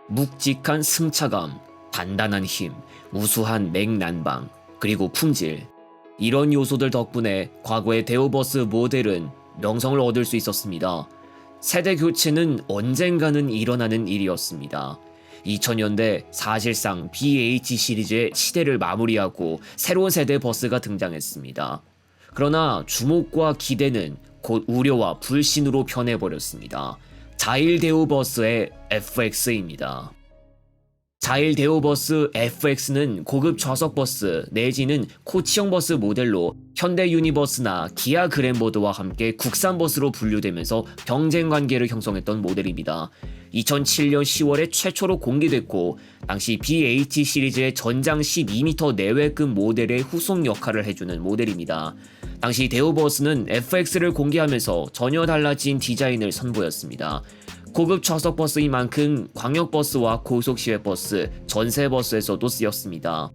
묵직한 승차감, 단단한 힘, 우수한 맥난방, 그리고 품질. 이런 요소들 덕분에 과거의 대우버스 모델은 명성을 얻을 수 있었습니다. 세대 교체는 언젠가는 일어나는 일이었습니다. 2000년대 사실상 BH 시리즈의 시대를 마무리하고 새로운 세대 버스가 등장했습니다. 그러나 주목과 기대는 곧 우려와 불신으로 변해버렸습니다. 자일 대우버스의 FX입니다. 자일 대우버스 FX는 고급 좌석버스 내지는 코치형 버스 모델로 현대 유니버스나 기아 그랜보드와 함께 국산버스로 분류되면서 경쟁관계를 형성했던 모델입니다. 2007년 10월에 최초로 공개됐고 당시 BH 시리즈의 전장 12m 내외급 모델의 후속 역할을 해주는 모델입니다. 당시 대우버스는 FX를 공개하면서 전혀 달라진 디자인을 선보였습니다. 고급 좌석 버스인 만큼 광역버스와 고속시외버스, 전세버스에서도 쓰였습니다.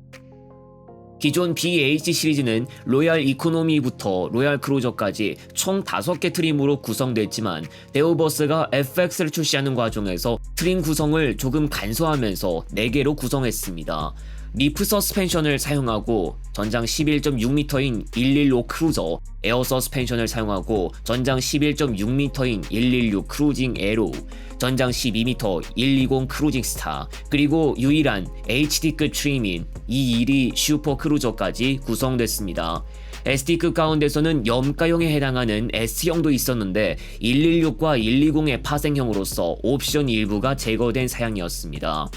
기존 BH 시리즈는 로얄 이코노미부터 로얄 크루저까지 총 5개 트림으로 구성됐지만 대우버스가 FX를 출시하는 과정에서 트림 구성을 조금 간소하면서 4개로 구성했습니다. 리프 서스펜션을 사용하고 전장 11.6m인 116 크루저, 에어 서스펜션을 사용하고 전장 11.6m인 116 크루징 에로, 전장 12m 120 크루징 스타, 그리고 유일한 HD급 트림인 212 슈퍼 크루저까지 구성됐습니다. SD급 가운데서는 염가형에 해당하는 S형도 있었는데 116과 120의 파생형으로서 옵션 일부가 제거된 사양이었습니다.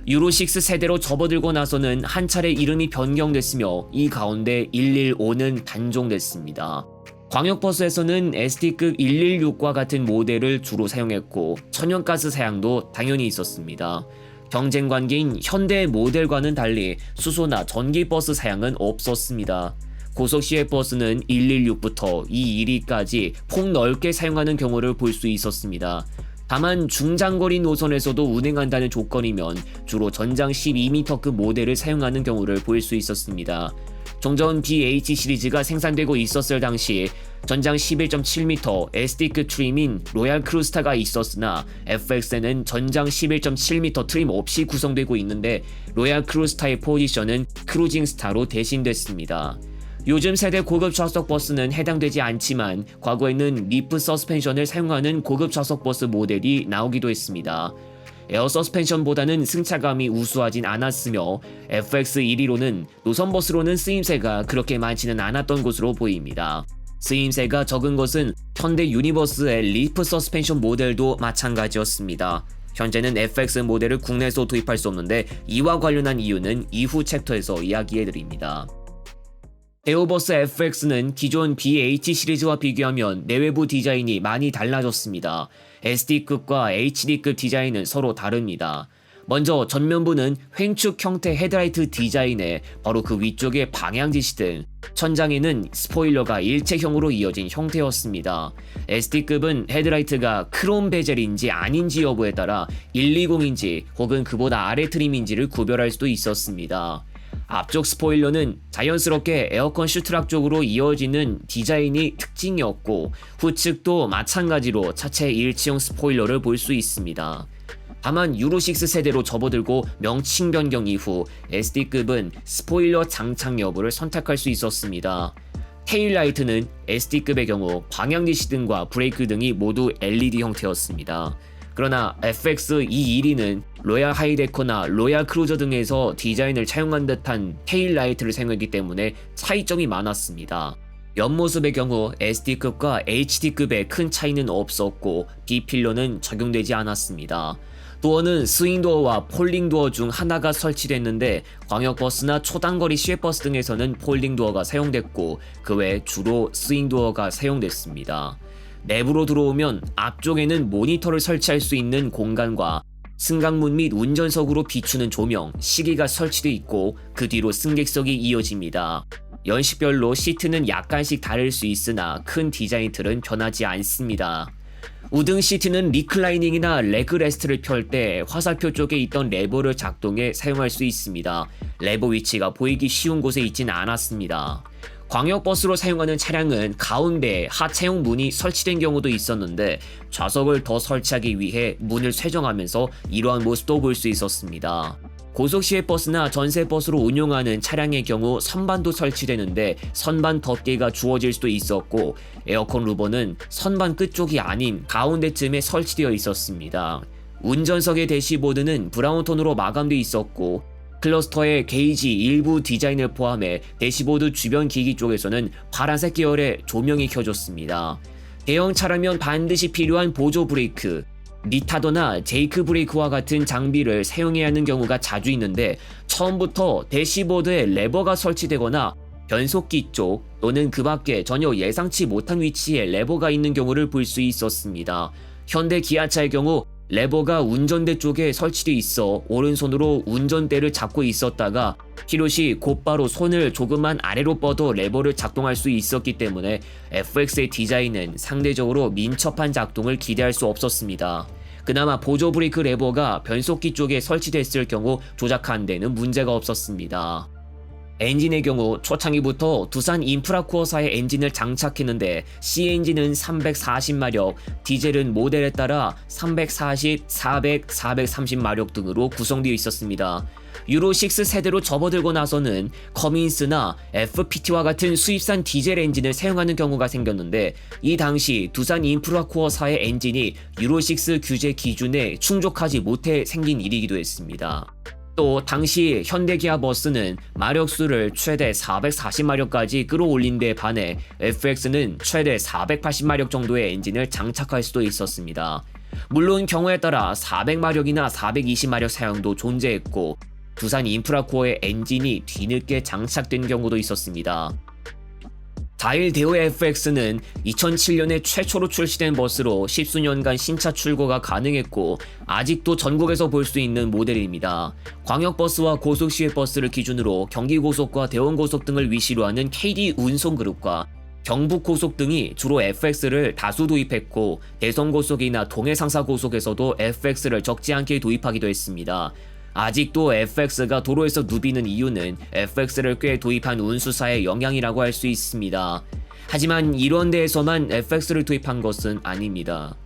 유로6 세대로 접어들고 나서는 한 차례 이름이 변경됐으며 이 가운데 115는 단종됐습니다. 광역버스에서는 SD급 116과 같은 모델을 주로 사용했고 천연가스 사양도 당연히 있었습니다. 경쟁관계인 현대 모델과는 달리 수소나 전기버스 사양은 없었습니다. 고속시외버스는 116부터 212까지 폭넓게 사용하는 경우를 볼 수 있었습니다. 다만 중장거리 노선에서도 운행한다는 조건이면 주로 전장 12m급 모델을 사용하는 경우를 볼 수 있었습니다. 종전 BH 시리즈가 생산되고 있었을 당시 전장 11.7m SD급 트림인 로얄 크루스타가 있었으나 FX에는 전장 11.7m 트림 없이 구성되고 있는데 로얄 크루스타의 포지션은 크루징 스타로 대신됐습니다. 요즘 세대 고급 좌석 버스는 해당되지 않지만 과거에는 리프 서스펜션을 사용하는 고급 좌석 버스 모델이 나오기도 했습니다. 에어 서스펜션보다는 승차감이 우수하진 않았으며 FX115는 노선버스로는 쓰임새가 그렇게 많지는 않았던 것으로 보입니다. 쓰임새가 적은 것은 현대 유니버스의 리프 서스펜션 모델도 마찬가지였습니다. 현재는 FX 모델을 국내에서 도입할 수 없는데 이와 관련한 이유는 이후 챕터에서 이야기해드립니다. 대우버스 FX는 기존 BH 시리즈와 비교하면 내외부 디자인이 많이 달라졌습니다. SD급과 HD급 디자인은 서로 다릅니다. 먼저 전면부는 횡축 형태 헤드라이트 디자인에 바로 그 위쪽에 방향지시 등, 천장에는 스포일러가 일체형으로 이어진 형태였습니다. SD급은 헤드라이트가 크롬 베젤인지 아닌지 여부에 따라 120인지 혹은 그보다 아래 트림인지를 구별할 수도 있었습니다. 앞쪽 스포일러는 자연스럽게 에어컨 슈트락 쪽으로 이어지는 디자인이 특징이었고 후측도 마찬가지로 차체 일치형 스포일러를 볼 수 있습니다. 다만 유로6 세대로 접어들고 명칭 변경 이후 SD급은 스포일러 장착 여부를 선택할 수 있었습니다. 테일라이트는 SD급의 경우 방향지시 등과 브레이크 등이 모두 LED 형태였습니다. 그러나 FX212는 로얄 하이데커나 로얄 크루저 등에서 디자인을 차용한 듯한 테일라이트를 사용했기 때문에 차이점이 많았습니다. 옆모습의 경우 SD급과 HD급에 큰 차이는 없었고 B필러는 적용되지 않았습니다. 도어는 스윙도어와 폴딩도어 중 하나가 설치됐는데 광역버스나 초단거리 시외버스 등에서는 폴딩도어가 사용됐고 그 외 주로 스윙도어가 사용됐습니다. 내부로 들어오면 앞쪽에는 모니터를 설치할 수 있는 공간과 승강문 및 운전석으로 비추는 조명, 시계가 설치되어 있고 그 뒤로 승객석이 이어집니다. 연식별로 시트는 약간씩 다를 수 있으나 큰 디자인 틀은 변하지 않습니다. 우등 시트는 리클라이닝이나 레그레스트를 펼 때 화살표 쪽에 있던 레버를 작동해 사용할 수 있습니다. 레버 위치가 보이기 쉬운 곳에 있지는 않았습니다. 광역버스로 사용하는 차량은 가운데에 하차용 문이 설치된 경우도 있었는데 좌석을 더 설치하기 위해 문을 쇄정하면서 이러한 모습도 볼 수 있었습니다. 고속시외버스나 전세버스로 운용하는 차량의 경우 선반도 설치되는데 선반 덮개가 주어질 수도 있었고 에어컨 루버는 선반 끝쪽이 아닌 가운데쯤에 설치되어 있었습니다. 운전석의 대시보드는 브라운 톤으로 마감되어 있었고 클러스터의 게이지 일부 디자인을 포함해 대시보드 주변 기기 쪽에서는 파란색 계열의 조명이 켜졌습니다. 대형 차라면 반드시 필요한 보조 브레이크, 리타더나 제이크 브레이크와 같은 장비를 사용해야 하는 경우가 자주 있는데 처음부터 대시보드에 레버가 설치되거나 변속기 쪽 또는 그 밖에 전혀 예상치 못한 위치에 레버가 있는 경우를 볼 수 있었습니다. 현대 기아차의 경우 레버가 운전대 쪽에 설치되어 있어 오른손으로 운전대를 잡고 있었다가 필요시 곧바로 손을 조금만 아래로 뻗어 레버를 작동할 수 있었기 때문에 FX의 디자인은 상대적으로 민첩한 작동을 기대할 수 없었습니다. 그나마 보조 브레이크 레버가 변속기 쪽에 설치됐을 경우 조작하는 데는 문제가 없었습니다. 엔진의 경우 초창기부터 두산 인프라코어사의 엔진을 장착했는데 C엔진은 340마력, 디젤은 모델에 따라 340, 400, 430마력 등으로 구성되어 있었습니다. 유로6 세대로 접어들고 나서는 커민스나 FPT와 같은 수입산 디젤 엔진을 사용하는 경우가 생겼는데 이 당시 두산 인프라코어사의 엔진이 유로6 규제 기준에 충족하지 못해 생긴 일이기도 했습니다. 또 당시 현대기아 버스는 마력수를 최대 440마력까지 끌어올린 데 반해 FX는 최대 480마력 정도의 엔진을 장착할 수도 있었습니다. 물론 경우에 따라 400마력이나 420마력 사용도 존재했고 두산 인프라코어의 엔진이 뒤늦게 장착된 경우도 있었습니다. 4일 대우 FX는 2007년에 최초로 출시된 버스로 십수년간 신차 출고가 가능했고 아직도 전국에서 볼 수 있는 모델입니다. 광역버스와 고속시외버스를 기준으로 경기고속과 대원고속 등을 위시로 하는 KD운송그룹과 경북고속 등이 주로 FX를 다수 도입했고 대성고속이나 동해상사고속에서도 FX를 적지 않게 도입하기도 했습니다. 아직도 FX가 도로에서 누비는 이유는 FX를 꽤 도입한 운수사의 영향이라고 할 수 있습니다. 하지만 이런 데에서만 FX를 도입한 것은 아닙니다.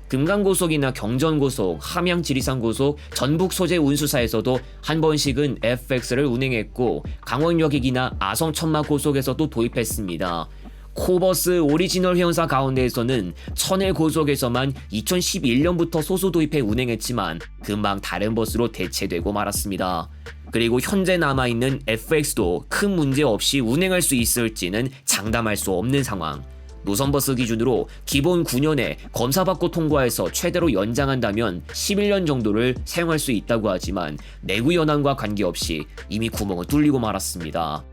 금강고속이나 경전고속, 함양지리산고속, 전북 소재 운수사에서도 한 번씩은 FX를 운행했고 강원여객이나 아성천마고속에서도 도입했습니다. 코버스 오리지널 회원사 가운데에서는 천혜고속에서만 2011년부터 소수 도입해 운행했지만 금방 다른 버스로 대체되고 말았습니다. 그리고 현재 남아있는 FX도 큰 문제 없이 운행할 수 있을지는 장담할 수 없는 상황. 노선버스 기준으로 기본 9년에 검사받고 통과해서 최대로 연장한다면 11년 정도를 사용할 수 있다고 하지만 내구 연한과 관계없이 이미 구멍은 뚫리고 말았습니다.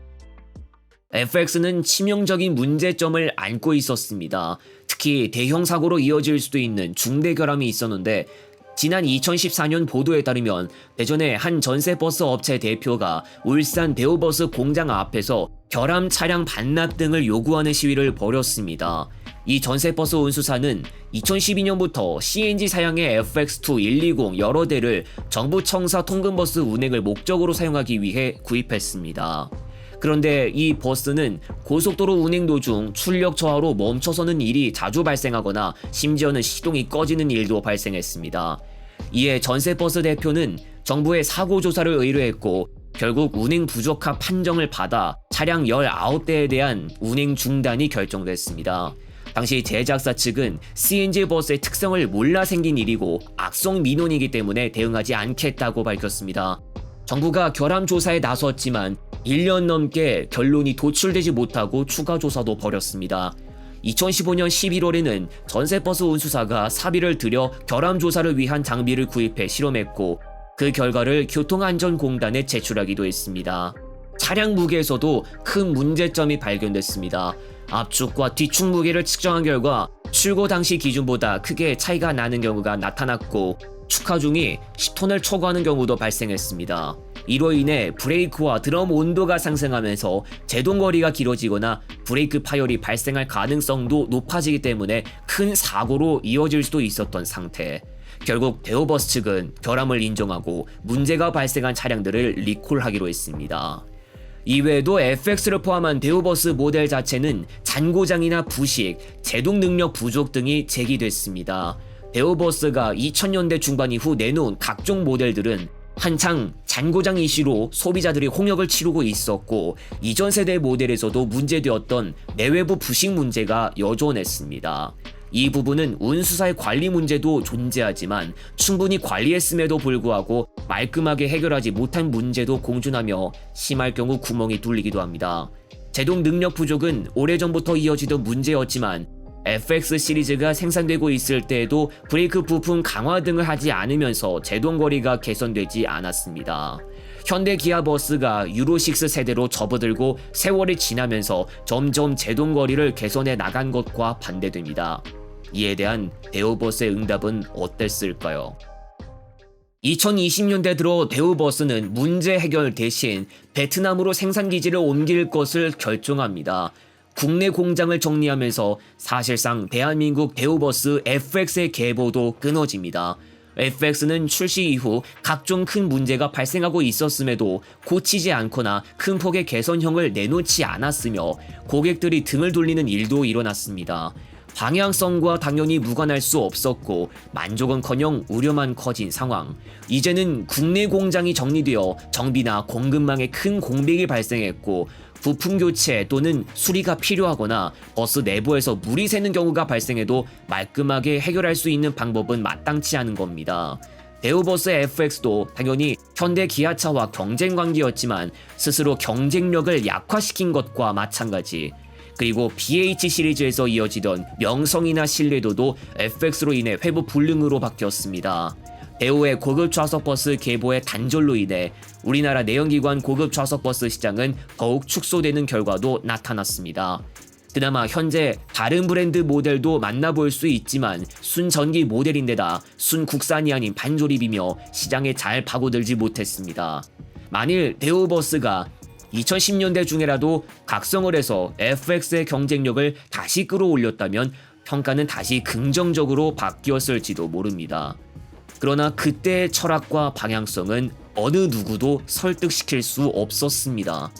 FX는 치명적인 문제점을 안고 있었습니다. 특히 대형 사고로 이어질 수도 있는 중대 결함이 있었는데 지난 2014년 보도에 따르면 대전의 한 전세버스 업체 대표가 울산 대우버스 공장 앞에서 결함 차량 반납 등을 요구하는 시위를 벌였습니다. 이 전세버스 운수사는 2012년부터 CNG 사양의 FX2 120 여러 대를 정부 청사 통근버스 운행을 목적으로 사용하기 위해 구입했습니다. 그런데 이 버스는 고속도로 운행 도중 출력 저하로 멈춰서는 일이 자주 발생하거나 심지어는 시동이 꺼지는 일도 발생했습니다. 이에 전세버스 대표는 정부에 사고조사를 의뢰했고 결국 운행 부적합 판정을 받아 차량 19대에 대한 운행 중단이 결정됐습니다. 당시 제작사 측은 CNG 버스의 특성을 몰라 생긴 일이고 악성 민원이기 때문에 대응하지 않겠다고 밝혔습니다. 정부가 결함 조사에 나섰지만 1년 넘게 결론이 도출되지 못하고 추가 조사도 벌였습니다. 2015년 11월에는 전세버스 운수사가 사비를 들여 결함 조사를 위한 장비를 구입해 실험했고 그 결과를 교통안전공단에 제출하기도 했습니다. 차량 무게에서도 큰 문제점이 발견됐습니다. 앞축과 뒤축 무게를 측정한 결과 출고 당시 기준보다 크게 차이가 나는 경우가 나타났고 축하중이 10톤을 초과하는 경우도 발생했습니다. 이로 인해 브레이크와 드럼 온도가 상승하면서 제동거리가 길어지거나 브레이크 파열이 발생할 가능성도 높아지기 때문에 큰 사고로 이어질 수도 있었던 상태. 결국 대우버스 측은 결함을 인정하고 문제가 발생한 차량들을 리콜하기로 했습니다. 이외에도 FX를 포함한 대우버스 모델 자체는 잔고장이나 부식, 제동 능력 부족 등이 제기됐습니다. 대우버스가 2000년대 중반 이후 내놓은 각종 모델들은 한창 잔고장 이슈로 소비자들이 홍역을 치르고 있었고, 이전 세대 모델에서도 문제되었던 내외부 부식 문제가 여전했습니다. 이 부분은 운수사의 관리 문제도 존재하지만 충분히 관리했음에도 불구하고 말끔하게 해결하지 못한 문제도 공존하며 심할 경우 구멍이 뚫리기도 합니다. 제동 능력 부족은 오래전부터 이어지던 문제였지만 FX 시리즈가 생산되고 있을 때에도 브레이크 부품 강화 등을 하지 않으면서 제동 거리가 개선되지 않았습니다. 현대 기아 버스가 유로6 세대로 접어들고 세월이 지나면서 점점 제동 거리를 개선해 나간 것과 반대됩니다. 이에 대한 대우버스의 응답은 어땠을까요? 2020년대 들어 대우버스는 문제 해결 대신 베트남으로 생산기지를 옮길 것을 결정합니다. 국내 공장을 정리하면서 사실상 대한민국 대우버스 FX의 계보도 끊어집니다. FX는 출시 이후 각종 큰 문제가 발생하고 있었음에도 고치지 않거나 큰 폭의 개선형을 내놓지 않았으며 고객들이 등을 돌리는 일도 일어났습니다. 방향성과 당연히 무관할 수 없었고 만족은커녕 우려만 커진 상황. 이제는 국내 공장이 정리되어 정비나 공급망에 큰 공백이 발생했고 부품 교체 또는 수리가 필요하거나 버스 내부에서 물이 새는 경우가 발생해도 말끔하게 해결할 수 있는 방법은 마땅치 않은 겁니다. 대우버스 FX도 당연히 현대 기아차와 경쟁 관계였지만 스스로 경쟁력을 약화시킨 것과 마찬가지. 그리고 BH 시리즈에서 이어지던 명성이나 신뢰도도 FX로 인해 회부 불능으로 바뀌었습니다. 대우의 고급 좌석버스 계보의 단절로 인해 우리나라 내연기관 고급 좌석버스 시장은 더욱 축소되는 결과도 나타났습니다. 그나마 현재 다른 브랜드 모델도 만나볼 수 있지만 순전기 모델인데다 순국산이 아닌 반조립이며 시장에 잘 파고들지 못했습니다. 만일 대우버스가 2010년대 중에라도 각성을 해서 FX의 경쟁력을 다시 끌어올렸다면 평가는 다시 긍정적으로 바뀌었을지도 모릅니다. 그러나 그때의 철학과 방향성은 어느 누구도 설득시킬 수 없었습니다.